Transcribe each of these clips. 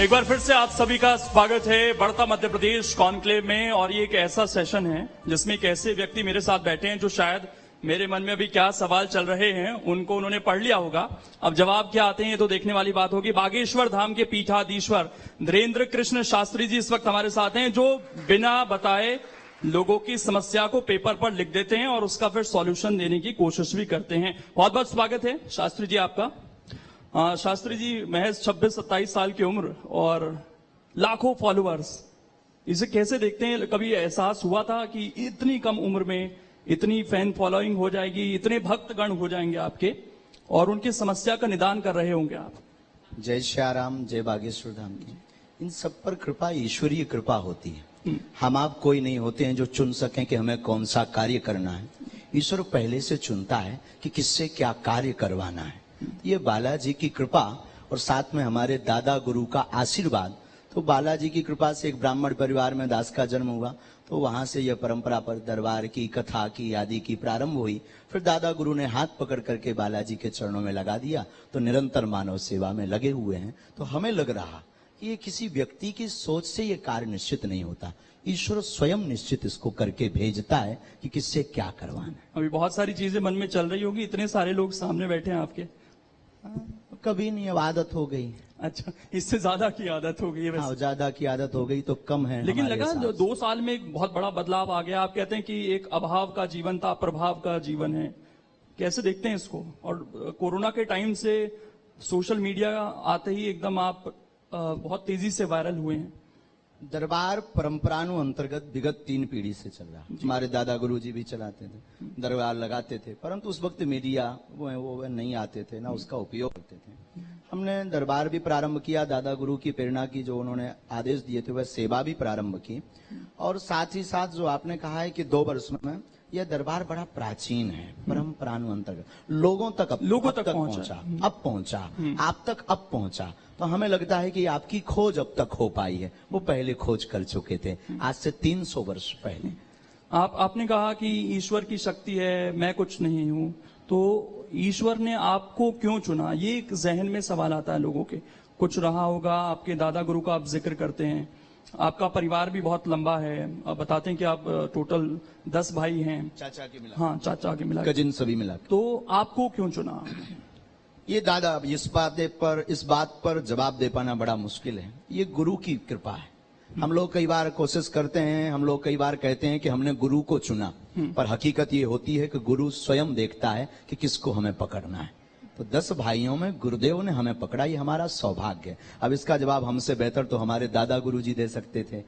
एक बार फिर से आप सभी का स्वागत है बढ़ता मध्य प्रदेश कॉन्क्लेव में। और ये एक ऐसा सेशन है जिसमें एक ऐसे व्यक्ति मेरे साथ बैठे हैं जो शायद मेरे मन में अभी क्या सवाल चल रहे हैं उनको उन्होंने पढ़ लिया होगा। अब जवाब क्या आते हैं ये तो देखने वाली बात होगी। बागेश्वर धाम के पीठाधीश्वर धीरेन्द्र कृष्ण शास्त्री जी इस वक्त हमारे साथ हैं, जो बिना बताए लोगों की समस्या को पेपर पर लिख देते हैं और उसका फिर सॉल्यूशन देने की कोशिश भी करते हैं। बहुत बहुत स्वागत है शास्त्री जी आपका। शास्त्री जी महज 26-27 साल की उम्र और लाखों फॉलोअर्स, इसे कैसे देखते हैं? कभी एहसास हुआ था कि इतनी कम उम्र में इतनी फैन फॉलोइंग हो जाएगी, इतने भक्तगण हो जाएंगे आपके और उनकी समस्या का निदान कर रहे होंगे आप? जय श्याराम, जय बागेश्वर धाम की। इन सब पर कृपा, ईश्वरीय कृपा होती है। हम आप कोई नहीं होते हैं जो चुन सकें कि हमें कौन सा कार्य करना है। ईश्वर पहले से चुनता है कि किससे क्या कार्य करवाना है। ये बालाजी की कृपा और साथ में हमारे दादा गुरु का आशीर्वाद। तो बालाजी की कृपा से एक ब्राह्मण परिवार में दास का जन्म हुआ, तो वहां से यह परंपरा पर दरबार की, कथा की आदि की प्रारंभ हुई। फिर दादा गुरु ने हाथ पकड़ करके बालाजी के चरणों में लगा दिया, तो निरंतर मानव सेवा में लगे हुए हैं। तो हमें लग रहा कि ये किसी व्यक्ति की सोच से ये कार्य निश्चित नहीं होता, ईश्वर स्वयं निश्चित इसको करके भेजता है कि किससे क्या करवाना है। अभी बहुत सारी चीजें मन में चल रही होगी, इतने सारे लोग सामने बैठे हैं आपके। कभी नहीं, अब आदत हो गई। अच्छा, इससे ज्यादा की आदत हो गई है? हाँ, ज्यादा की आदत हो गई तो कम है। लेकिन लगा 2 साल में एक बहुत बड़ा बदलाव आ गया। आप कहते हैं कि एक अभाव का जीवन था, प्रभाव का जीवन है। कैसे देखते हैं इसको? और कोरोना के टाइम से सोशल मीडिया आते ही एकदम आप बहुत तेजी से वायरल हुए हैं। दरबार परंपरानु अंतर्गत विगत 3 पीढ़ी से चल रहा। हमारे दादा गुरु जी भी चलाते थे, दरबार लगाते थे, परंतु उस वक्त मीडिया वो नहीं आते थे, ना उसका उपयोग करते थे। हमने दरबार भी प्रारंभ किया, दादा गुरु की प्रेरणा की, जो उन्होंने आदेश दिए थे वह सेवा भी प्रारंभ की। और साथ ही साथ जो आपने कहा है कि 2 वर्ष में यह दरबार बड़ा प्राचीन है, परंपरानु अंतर्गत लोगों तक पहुंचा, अब पहुंचा, आप तक अब पहुंचा। तो हमें लगता है कि आपकी खोज अब तक हो पाई है, वो पहले खोज कर चुके थे आज से 300 वर्ष पहले। आपने कहा कि ईश्वर की शक्ति है, मैं कुछ नहीं हूं, तो ईश्वर ने आपको क्यों चुना? ये एक जहन में सवाल आता है लोगों के। कुछ रहा होगा, आपके दादा गुरु का आप जिक्र करते हैं, आपका परिवार भी बहुत लंबा है, आप बताते हैं कि आप टोटल 10 भाई हैं, चाचा के मिला। हाँ, चाचा के मिला, कजिन सभी मिला। तो आपको क्यों चुना? ये दादा, इस बात पर जवाब दे पाना बड़ा मुश्किल है। ये गुरु की कृपा है। हम लोग कई बार कोशिश करते हैं, हम लोग कई बार कहते हैं कि हमने गुरु को चुना, पर हकीकत ये होती है कि गुरु स्वयं देखता है कि किसको हमें पकड़ना है। तो 10 भाइयों में गुरुदेव ने हमें पकड़ा, ये हमारा सौभाग्य है। अब इसका जवाब हमसे बेहतर तो हमारे दादा गुरु जी दे सकते थे,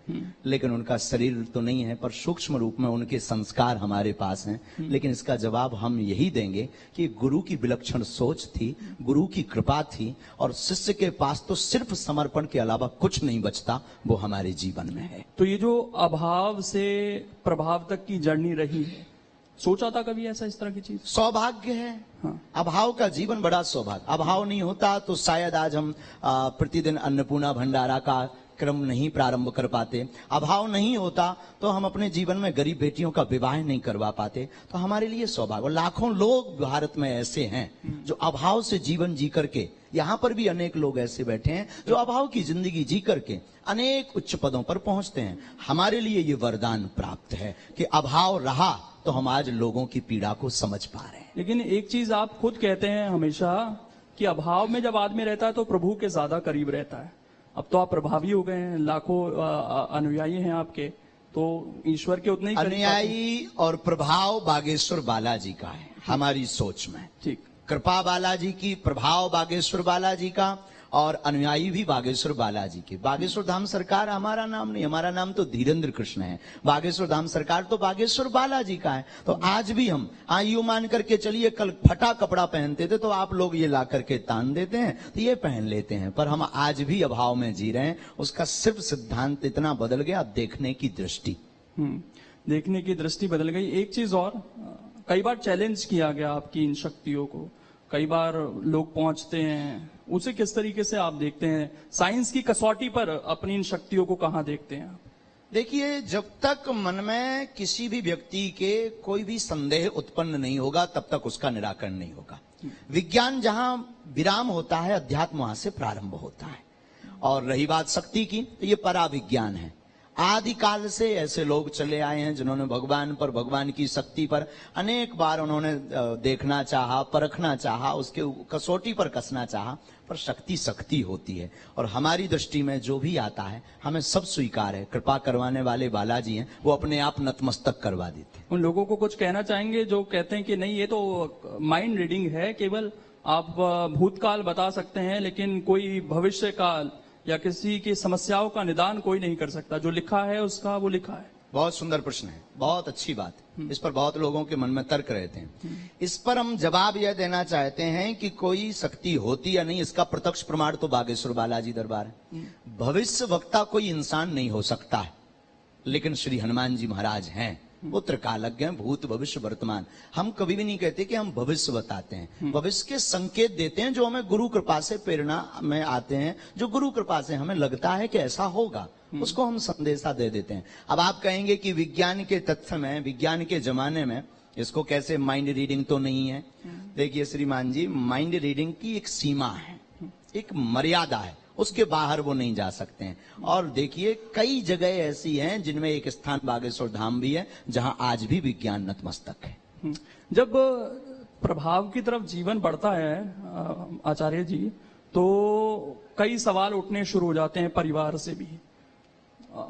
लेकिन उनका शरीर तो नहीं है, पर सूक्ष्म रूप में उनके संस्कार हमारे पास हैं। लेकिन इसका जवाब हम यही देंगे कि गुरु की विलक्षण सोच थी, गुरु की कृपा थी, और शिष्य के पास तो सिर्फ समर्पण के अलावा कुछ नहीं बचता, वो हमारे जीवन में है। तो ये जो अभाव से प्रभाव तक की जर्नी रही है, सोचा था कभी ऐसा, इस तरह की चीज? सौभाग्य है। हाँ। अभाव का जीवन बड़ा सौभाग्य। अभाव नहीं होता तो शायद आज हम प्रतिदिन अन्नपूर्णा भंडारा का क्रम नहीं प्रारंभ कर पाते। अभाव नहीं होता तो हम अपने जीवन में गरीब बेटियों का विवाह नहीं करवा पाते। तो हमारे लिए सौभाग्य। और लाखों लोग भारत में ऐसे हैं जो अभाव से जीवन जी करके, यहाँ पर भी अनेक लोग ऐसे बैठे हैं जो अभाव की जिंदगी जी करके अनेक उच्च पदों पर पहुंचते हैं। हमारे लिए ये वरदान प्राप्त है कि अभाव रहा तो हम आज लोगों की पीड़ा को समझ पा रहे हैं। लेकिन एक चीज आप खुद कहते हैं हमेशा कि अभाव में जब आदमी रहता है तो प्रभु के ज्यादा करीब रहता है। अब तो आप प्रभावी हो गए हैं, लाखों अनुयायी हैं आपके, तो ईश्वर के उतने ही अनुयायी और प्रभाव बागेश्वर बालाजी का है हमारी सोच में। ठीक, कृपा बालाजी की, प्रभाव बागेश्वर बालाजी का, और अनुयायी भी बागेश्वर बालाजी के। बागेश्वर धाम सरकार हमारा नाम नहीं, हमारा नाम तो धीरेन्द्र कृष्ण है। बागेश्वर धाम सरकार तो बागेश्वर बालाजी का है। तो आज भी हम यूं मान करके चलिए, कल फटा कपड़ा पहनते थे तो आप लोग ये ला करके तान देते हैं तो ये पहन लेते हैं, पर हम आज भी अभाव में जी रहे हैं। उसका सिर्फ सिद्धांत इतना बदल गया, देखने की दृष्टि। देखने की दृष्टि बदल गई। एक चीज और, कई बार चैलेंज किया गया आपकी इन शक्तियों को, कई बार लोग पहुंचते हैं, उसे किस तरीके से आप देखते हैं? साइंस की कसौटी पर अपनी इन शक्तियों को कहां देखते हैं आप? देखिए, जब तक मन में किसी भी व्यक्ति के कोई भी संदेह उत्पन्न नहीं होगा तब तक उसका निराकरण नहीं होगा। विज्ञान जहां विराम होता है, अध्यात्म वहां से प्रारंभ होता है। और रही बात शक्ति की, तो ये पराविज्ञान है। आदि काल से ऐसे लोग चले आए हैं जिन्होंने भगवान पर, भगवान की शक्ति पर अनेक बार उन्होंने देखना चाहा, परखना चाहा, उसके कसौटी पर कसना चाहा, पर शक्ति शक्ति होती है। और हमारी दृष्टि में जो भी आता है हमें सब स्वीकार है। कृपा करवाने वाले बालाजी हैं, वो अपने आप नतमस्तक करवा देते हैं। उन लोगों को कुछ कहना चाहेंगे जो कहते हैं कि नहीं ये तो माइंड रीडिंग है, केवल आप भूतकाल बता सकते हैं लेकिन कोई भविष्य काल या किसी की समस्याओं का निदान कोई नहीं कर सकता, जो लिखा है उसका वो लिखा है। बहुत सुंदर प्रश्न है, बहुत अच्छी बात है। इस पर बहुत लोगों के मन में तर्क रहते हैं। इस पर हम जवाब यह देना चाहते हैं कि कोई शक्ति होती या नहीं, इसका प्रत्यक्ष प्रमाण तो बागेश्वर बालाजी दरबार है। भविष्य वक्ता कोई इंसान नहीं हो सकता है, लेकिन श्री हनुमान जी महाराज हैं। वो त्रिकालज्ञ हैं, भूत भविष्य वर्तमान। हम कभी भी नहीं कहते कि हम भविष्य बताते हैं, भविष्य के संकेत देते हैं जो हमें गुरु कृपा से प्रेरणा में आते हैं, जो गुरु कृपा से हमें लगता है कि ऐसा होगा, उसको हम संदेशा दे देते हैं। अब आप कहेंगे कि विज्ञान के तथ्य में, विज्ञान के जमाने में इसको कैसे माइंड रीडिंग तो नहीं है। देखिए श्रीमान जी, माइंड रीडिंग की एक सीमा है, एक मर्यादा है, उसके बाहर वो नहीं जा सकते हैं। और देखिए कई जगह ऐसी हैं जिनमें एक स्थान बागेश्वर धाम भी है जहां आज भी विज्ञान नतमस्तक है। जब प्रभाव की तरफ जीवन बढ़ता है आचार्य जी, तो कई सवाल उठने शुरू हो जाते हैं परिवार से भी।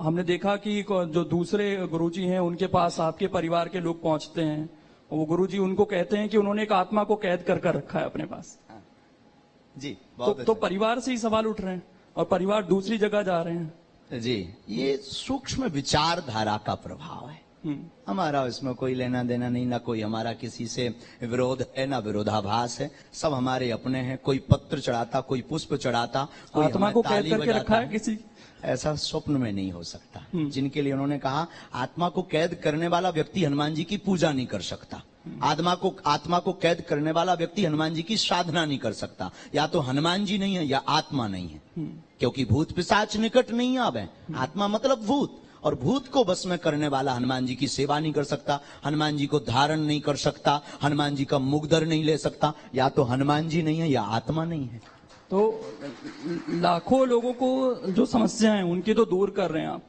हमने देखा कि जो दूसरे गुरुजी हैं उनके पास आपके परिवार के लोग पहुंचते हैं, वो गुरुजी उनको कहते हैं कि उन्होंने एक आत्मा को कैद कर रखा है अपने पास जी। तो परिवार से ही सवाल उठ रहे हैं और परिवार दूसरी जगह जा रहे हैं जी। ये सूक्ष्म विचारधारा का प्रभाव है। हमारा इसमें कोई लेना देना नहीं, ना कोई हमारा किसी से विरोध है, ना विरोधाभास है। सब हमारे अपने हैं। कोई पत्र चढ़ाता, कोई पुष्प चढ़ाता, कोई आत्मा को कैद करके रखा है किसी, ऐसा स्वप्न में नहीं हो सकता। जिनके लिए उन्होंने कहा आत्मा को कैद करने वाला व्यक्ति हनुमान जी की पूजा नहीं कर सकता, आत्मा को कैद करने वाला व्यक्ति हनुमान जी की साधना नहीं कर सकता। या तो हनुमान जी नहीं है या आत्मा नहीं है, क्योंकि भूत पिशाच निकट नहीं आवे। आत्मा मतलब भूत, और भूत को बस में करने वाला हनुमान जी की सेवा नहीं कर सकता, हनुमान जी को धारण नहीं कर सकता, हनुमान जी का मुग्धर नहीं ले सकता। या तो हनुमान जी नहीं है या आत्मा नहीं है। तो लाखों लोगों को जो समस्या है उनकी तो दूर कर रहे हैं आप।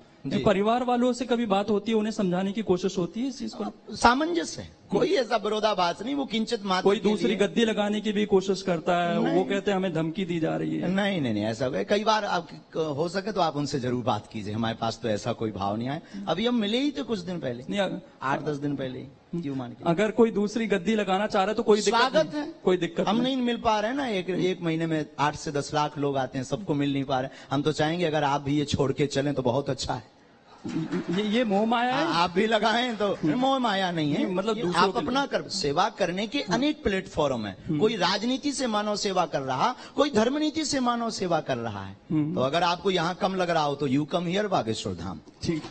परिवार वालों से कभी बात होती है, उन्हें समझाने की कोशिश होती है इस चीज को? सामंजस्य है, कोई ऐसा विरोधाभास नहीं। वो किंचित मात्र कोई दूसरी गद्दी लगाने की भी कोशिश करता है, वो कहते हैं हमें धमकी दी जा रही है। नहीं नहीं नहीं, ऐसा कई बार आप हो सके तो आप उनसे जरूर बात कीजिए। हमारे पास तो ऐसा कोई भाव नहीं आया। अभी हम मिले ही थे कुछ दिन पहले, 8-10 दिन पहले ही। क्यों मान के अगर कोई दूसरी गद्दी लगाना चाह रहा है तो कोई स्वागत है, कोई दिक्कत हम नहीं मिल पा रहे हैं ना। एक महीने में 8 से 10 लाख लोग आते हैं, सबको मिल नहीं पा रहे। हम तो चाहेंगे अगर आप भी ये छोड़ के चलें तो बहुत अच्छा है। ये मोह माया है। आप भी लगाएं तो मोह माया नहीं है, मतलब आप अपना सेवा करने के अनेक प्लेटफॉर्म है। कोई राजनीति से मानव सेवा कर रहा, कोई धर्म नीति से मानव सेवा कर रहा है। तो अगर आपको यहाँ कम लग रहा हो तो you come here Bageshwar Dham. ठीक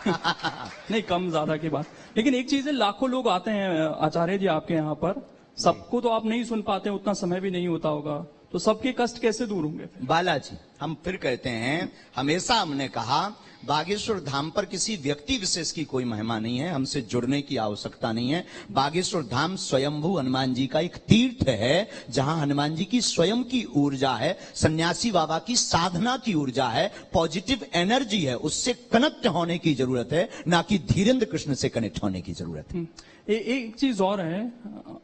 नहीं, कम ज्यादा की बात। लेकिन एक चीज है, लाखों लोग आते हैं आचार्य जी आपके यहाँ पर, सबको तो आप नहीं सुन पाते, उतना समय भी नहीं होता होगा, तो सबके कष्ट कैसे दूर होंगे? बालाजी, हम फिर कहते हैं, हमेशा हमने कहा बागेश्वर धाम पर किसी व्यक्ति विशेष की कोई महिमा नहीं है, हमसे जुड़ने की आवश्यकता नहीं है। बागेश्वर धाम स्वयंभू हनुमान जी का एक तीर्थ है, जहां हनुमान जी की स्वयं की ऊर्जा है, सन्यासी बाबा की साधना की ऊर्जा है, पॉजिटिव एनर्जी है। उससे कनेक्ट होने की जरूरत है, ना कि धीरेन्द्र कृष्ण से कनेक्ट होने की जरूरत है। एक चीज और है,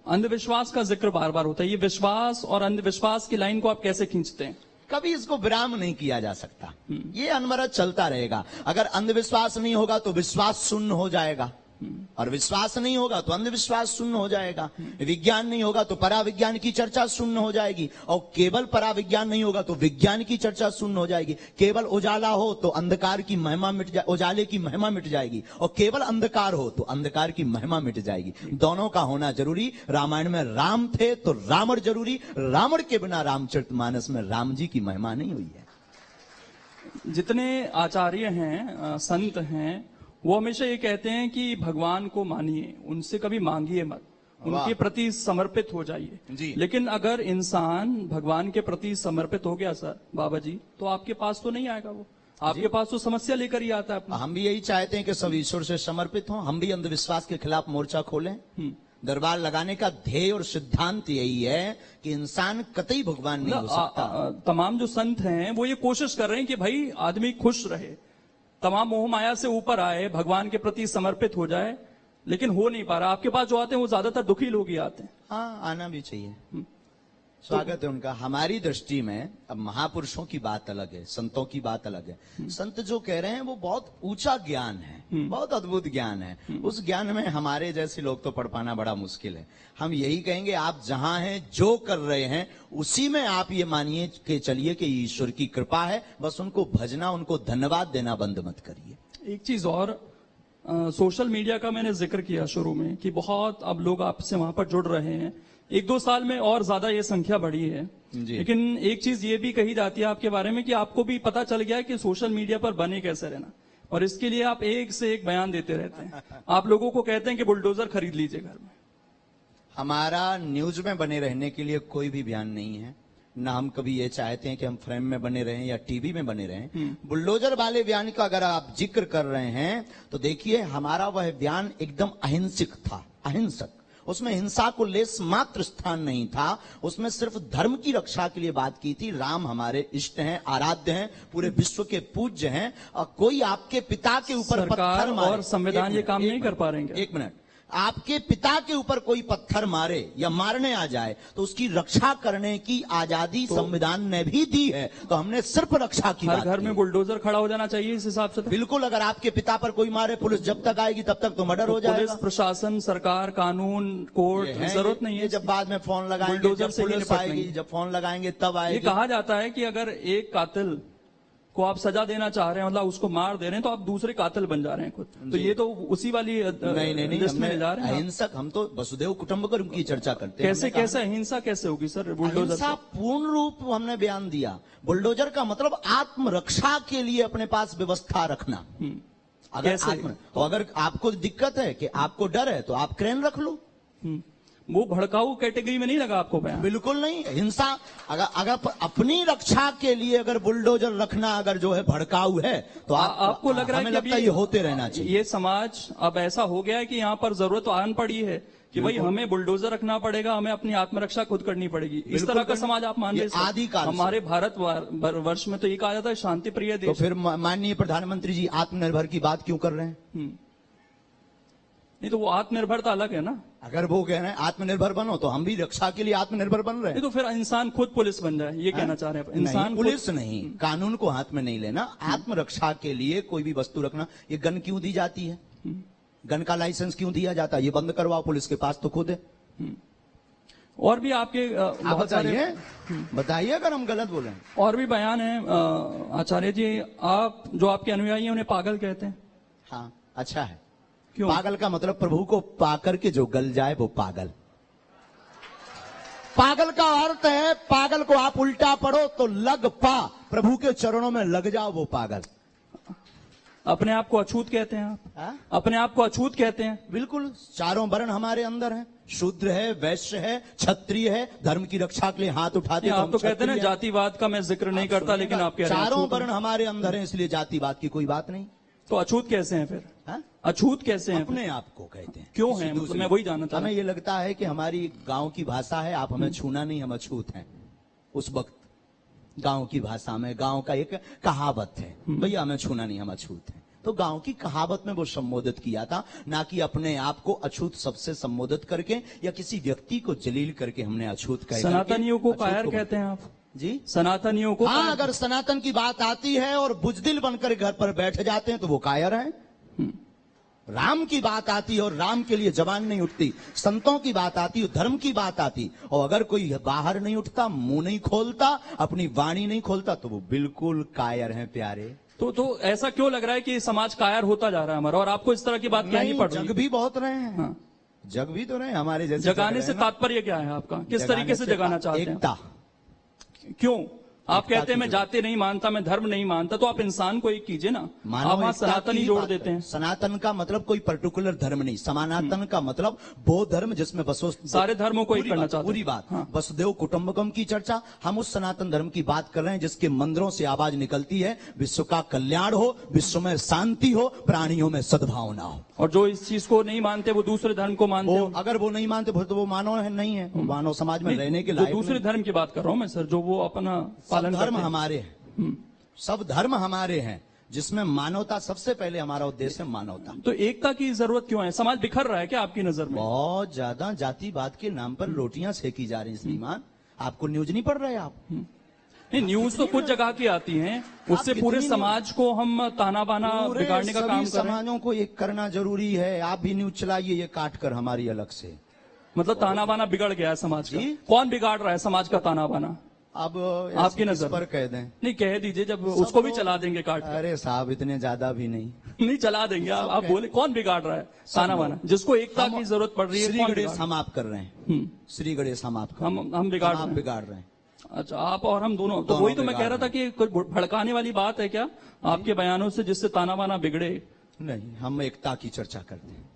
अंधविश्वास का जिक्र बार बार होता है। ये विश्वास और अंधविश्वास की लाइन को आप कैसे खींचते हैं? कभी इसको विराम नहीं किया जा सकता, ये अनवरत चलता रहेगा। अगर अंधविश्वास नहीं होगा तो विश्वास शून्य हो जाएगा, और विश्वास नहीं होगा तो अंधविश्वास शून्य हो जाएगा। विज्ञान नहीं होगा तो पराविज्ञान की चर्चा शून्य हो जाएगी, और केवल पराविज्ञान नहीं होगा तो विज्ञान की चर्चा शून्य हो जाएगी। केवल उजाला हो तो अंधकार की महिमा मिट जाए, उजाले की महिमा मिट जाएगी, और केवल अंधकार हो तो अंधकार की महिमा मिट जाएगी। दोनों का होना जरूरी। रामायण में राम थे तो रावण जरूरी, रावण के बिना रामचरितमानस में राम जी की महिमा नहीं हुई है। जितने आचार्य हैं, संत हैं, वो हमेशा ये कहते हैं कि भगवान को मानिए, उनसे कभी मांगिए मत, उनके प्रति समर्पित हो जाइए। लेकिन अगर इंसान भगवान के प्रति समर्पित हो गया सर बाबा जी, तो आपके पास तो नहीं आएगा, वो आपके पास तो समस्या लेकर ही आता है। हम भी यही चाहते हैं कि सब ईश्वर से समर्पित हों। हम भी अंधविश्वास के खिलाफ मोर्चा खोलें, दरबार लगाने का ध्येय और सिद्धांत यही है कि इंसान कतई भगवान नहीं हो सकता। तमाम जो संत हैं वो ये कोशिश कर रहे हैं कि भाई आदमी खुश रहे, तमाम मोह माया से ऊपर आए, भगवान के प्रति समर्पित हो जाए, लेकिन हो नहीं पा रहा। आपके पास जो आते हैं वो ज्यादातर दुखी लोग ही आते हैं। हाँ, आना भी चाहिए, स्वागत है उनका। हमारी दृष्टि में अब महापुरुषों की बात अलग है, संतों की बात अलग है। संत जो कह रहे हैं वो बहुत ऊंचा ज्ञान है, बहुत अद्भुत ज्ञान है। उस ज्ञान में हमारे जैसे लोग तो पढ़ पाना बड़ा मुश्किल है। हम यही कहेंगे, आप जहां हैं, जो कर रहे हैं, उसी में आप ये मानिए कि चलिए कि ईश्वर की कृपा है। बस उनको भजना, उनको धन्यवाद देना बंद मत करिए। एक चीज और, सोशल मीडिया का मैंने जिक्र किया शुरू में कि बहुत अब लोग आपसे वहां पर जुड़ रहे हैं। 1-2 साल में और ज्यादा ये संख्या बढ़ी है। लेकिन एक चीज ये भी कही जाती है आपके बारे में कि आपको भी पता चल गया है कि सोशल मीडिया पर बने कैसे रहना, और इसके लिए आप एक से एक बयान देते रहते हैं। आप लोगों को कहते हैं कि बुलडोजर खरीद लीजिए घर में। हमारा न्यूज में बने रहने के लिए कोई भी बयान नहीं है, ना हम कभी ये चाहते हैं कि हम फ्रेम में बने रहें या टीवी में बने रहें। बुलडोजर वाले बयान का अगर आप जिक्र कर रहे हैं तो देखिए, हमारा वह बयान एकदम अहिंसक था, अहिंसक। उसमें हिंसा को लेस मात्र स्थान नहीं था। उसमें सिर्फ धर्म की रक्षा के लिए बात की थी। राम हमारे इष्ट हैं, आराध्य हैं, पूरे विश्व के पूज्य हैं, और कोई आपके पिता के ऊपर पत्थर मारे, और संविधान ये काम नहीं कर पा रहे हैं। एक मिनट, आपके पिता के ऊपर कोई पत्थर मारे या मारने आ जाए तो उसकी रक्षा करने की आजादी संविधान ने भी दी है। तो हमने सिर्फ रक्षा की बात की। हर घर में बुलडोजर खड़ा हो जाना चाहिए इस हिसाब से। बिल्कुल, अगर आपके पिता पर कोई मारे, पुलिस जब तक आएगी तब तक तो मर्डर हो जाएगा। पुलिस प्रशासन, सरकार, कानून, कोर्ट, जरूरत नहीं है। जब बाद में फोन लगाएंगे, बुलडोजर से पुलिस आएगी, जब फोन लगाएंगे तब आएगी। ये कहा जाता है कि अगर एक कातिल को आप सजा देना चाह रहे हैं, मतलब उसको मार दे रहे हैं, तो आप दूसरे कातिल बन जा रहे हैं खुद। तो ये तो उसी वाली नहीं, लिस्ट में जा रहे हैं। अहिंसक, हम तो वसुदेव कुटुंबकम की चर्चा करते हैं। कैसे अहिंसा कैसे होगी सर बुलडोजर? अहिंसा पूर्ण रूप हमने बयान दिया। बुलडोजर का मतलब आत्मरक्षा के लिए अपने पास व्यवस्था रखना। अगर आपको दिक्कत है कि आपको डर है तो आप क्रेन रख लो। वो भड़काऊ कैटेगरी में नहीं लगा आपको बयान? बिल्कुल नहीं। हिंसा अगर अपनी रक्षा के लिए अगर बुलडोजर रखना अगर जो है भड़काऊ है तो आपको लग रहा है कि ये होते रहना चाहिए। ये समाज अब ऐसा हो गया है कि यहाँ पर जरूरत आन पड़ी है कि भाई हमें बुलडोजर रखना पड़ेगा, हमें अपनी आत्मरक्षा खुद करनी पड़ेगी। इस तरह का समाज आप मान रहे हैं? आदिकाल हमारे भारत वर्ष में तो ये कहा जाता है शांति प्रिय देश। तो फिर माननीय प्रधानमंत्री जी आत्मनिर्भर की बात क्यों कर रहे हैं? नहीं तो वो आत्मनिर्भरता अलग है ना। अगर वो कह रहे हैं आत्मनिर्भर बनो तो हम भी रक्षा के लिए आत्मनिर्भर बन रहे हैं। नहीं तो फिर इंसान खुद पुलिस बन जाए, ये कहना चाह रहे हैं? इंसान पुलिस नहीं, कानून को हाथ में नहीं लेना। आत्मरक्षा के लिए कोई भी वस्तु रखना। ये गन क्यों दी जाती है? गन का लाइसेंस क्यों दिया जाता है? ये बंद करवाओ, पुलिस के पास तो खुद है। और भी आपके बताइए अगर हम गलत बोले। और भी बयान है आचार्य जी। आप जो आपके अनुयायी हैं उन्हें पागल कहते हैं। हाँ, अच्छा है। क्यों? पागल का मतलब प्रभु को पाकर के जो गल जाए वो पागल। पागल का अर्थ है, पागल को आप उल्टा पढ़ो तो लग पा, प्रभु के चरणों में लग जाओ, वो पागल। अपने आप को अछूत कहते हैं आप? हा? अपने आप को अछूत कहते हैं? बिल्कुल। चारों वर्ण हमारे अंदर हैं। शूद्र है, वैश्य है, क्षत्रिय है। धर्म की रक्षा के लिए हाथ उठाते हैं। आप तो कहते हैं ना जातिवाद का मैं जिक्र नहीं करता, लेकिन आप कह रहे हैं चारों वर्ण हमारे अंदर हैं, इसलिए जातिवाद की कोई बात नहीं। तो अछूत कैसे हैं फिर? हा? अछूत कैसे हैं? अपने आप को कहते हैं। क्यों है? मतलब मैं वही जानना था। हमें ये लगता है कि हमारी गांव की भाषा है, आप हमें छूना नहीं, हम अछूत हैं। उस वक्त गांव की भाषा में, गांव का एक कहावत है, भैया हमें छूना नहीं, हम अछूत हैं। तो गांव की कहावत में वो संबोधित किया था, ना कि अपने आप को अछूत सबसे संबोधित करके या किसी व्यक्ति को जलील करके हमने अछूत कहा। सनातनियों को कायर कहते हैं आप जी? सनातनियों को? हाँ, अगर सनातन की बात आती है और बुजदिल बनकर घर पर बैठ जाते हैं तो वो कायर हैं। राम की बात आती है और राम के लिए जबान नहीं उठती। संतों की बात आती है, धर्म की बात आती, और अगर कोई बाहर नहीं उठता, मुंह नहीं खोलता, अपनी वाणी नहीं खोलता, तो वो बिल्कुल कायर हैं प्यारे। तो ऐसा क्यों लग रहा है कि समाज कायर होता जा रहा है हमारा, और आपको इस तरह की बात क्या नहीं पड़ रही? जग भी बहुत रहे हैं। हाँ। जग भी तो रहे हमारे जैसे। जगाने से तात्पर्य क्या है आपका? किस तरीके से जगाना चाहते हैं? एकता। क्यों? आप कहते हैं मैं जाति नहीं मानता, मैं धर्म नहीं मानता, तो आप इंसान को एक कीजिए ना। आप वहां सनातन ही जोड़ देते हैं। सनातन का मतलब कोई पर्टिकुलर धर्म नहीं, समानातन का मतलब वो धर्म जिसमें बसो सारे धर्मों को एक करना चाहते हैं। पूरी बात। वसुदेव कुटुंबकम की चर्चा, हम उस सनातन धर्म की बात कर रहे हैं जिसके मंदिरों से आवाज निकलती है विश्व का कल्याण हो, विश्व में शांति हो, प्राणियों में सद्भावना हो। और जो इस चीज को नहीं मानते वो दूसरे धर्म को मानते हैं। अगर वो नहीं मानते तो वो मानव है नहीं है, मानव समाज में रहने के लायक दूसरे धर्म की बात कर रहा हूं मैं सर, जो वो अपना पालन धर्म हमारे हैं, सब धर्म हमारे हैं जिसमें मानवता सबसे पहले, हमारा उद्देश्य है मानवता। तो एकता की जरूरत क्यों है? समाज बिखर रहा है क्या आपकी नजर में? बहुत ज्यादा जातिवाद के नाम पर रोटियां सेकी जा रही हैं श्रीमान। आपको न्यूज नहीं पढ़ रहे आप? नहीं, न्यूज तो कुछ जगह की आती हैं, उससे पूरे समाज को हम ताना बाना बिगाड़ने का काम कर रहे हैं। समाजों को एक करना जरूरी है। आप भी न्यूज चलाइए ये काट कर हमारी अलग से। मतलब ताना बाना बिगड़ गया है समाज का। कौन बिगाड़ रहा है समाज का ताना बाना? अब आपकी नजर पर कह दें? नहीं, कह दीजिए, जब उसको भी चला देंगे काट। अरे साहब इतने ज्यादा भी नहीं। नहीं चला देंगे आप बोले कौन बिगाड़ रहा है ताना बाना? जिसको एकता की जरूरत पड़ रही है। श्री गणेश हम आप कर रहे हैं, श्री गणेश हम आप हम बिगाड़ रहे हैं। अच्छा, आप और हम दोनों। तो वही तो मैं कह रहा था कि कुछ भड़काने वाली बात है क्या आपके बयानों से जिससे ताना बाना बिगड़े? नहीं, हम एकता की चर्चा करते हैं।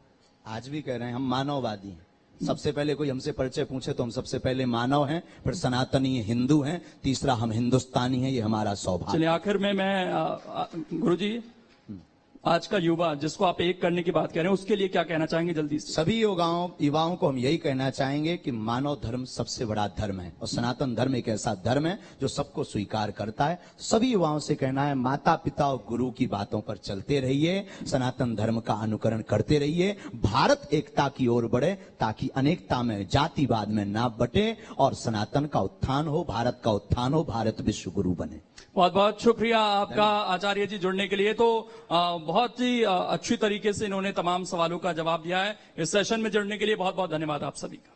आज भी कह रहे हैं हम मानववादी हैं। सबसे पहले कोई हमसे परिचय पूछे तो हम सबसे पहले मानव हैं, फिर सनातनी हिंदू हैं, तीसरा हम हिंदुस्तानी हैं। ये हमारा सौभाग्य। चलिए आखिर में मैं गुरुजी, आज का युवा जिसको आप एक करने की बात कह रहे हैं, उसके लिए क्या कहना चाहेंगे जल्दी से? सभी युवाओं को हम यही कहना चाहेंगे कि मानव धर्म सबसे बड़ा धर्म है और सनातन धर्म एक ऐसा धर्म है जो सबको स्वीकार करता है। सभी युवाओं से कहना है माता पिता और गुरु की बातों पर चलते रहिए, सनातन धर्म का अनुकरण करते रहिए, भारत एकता की ओर बढ़े ताकि अनेकता में, जातिवाद में ना बटे और सनातन का उत्थान हो, भारत का उत्थान हो, भारत विश्व गुरु बने। बहुत बहुत शुक्रिया आपका आचार्य जी जुड़ने के लिए। तो बहुत ही अच्छी तरीके से इन्होंने तमाम सवालों का जवाब दिया है। इस सेशन में जुड़ने के लिए बहुत बहुत धन्यवाद आप सभी का।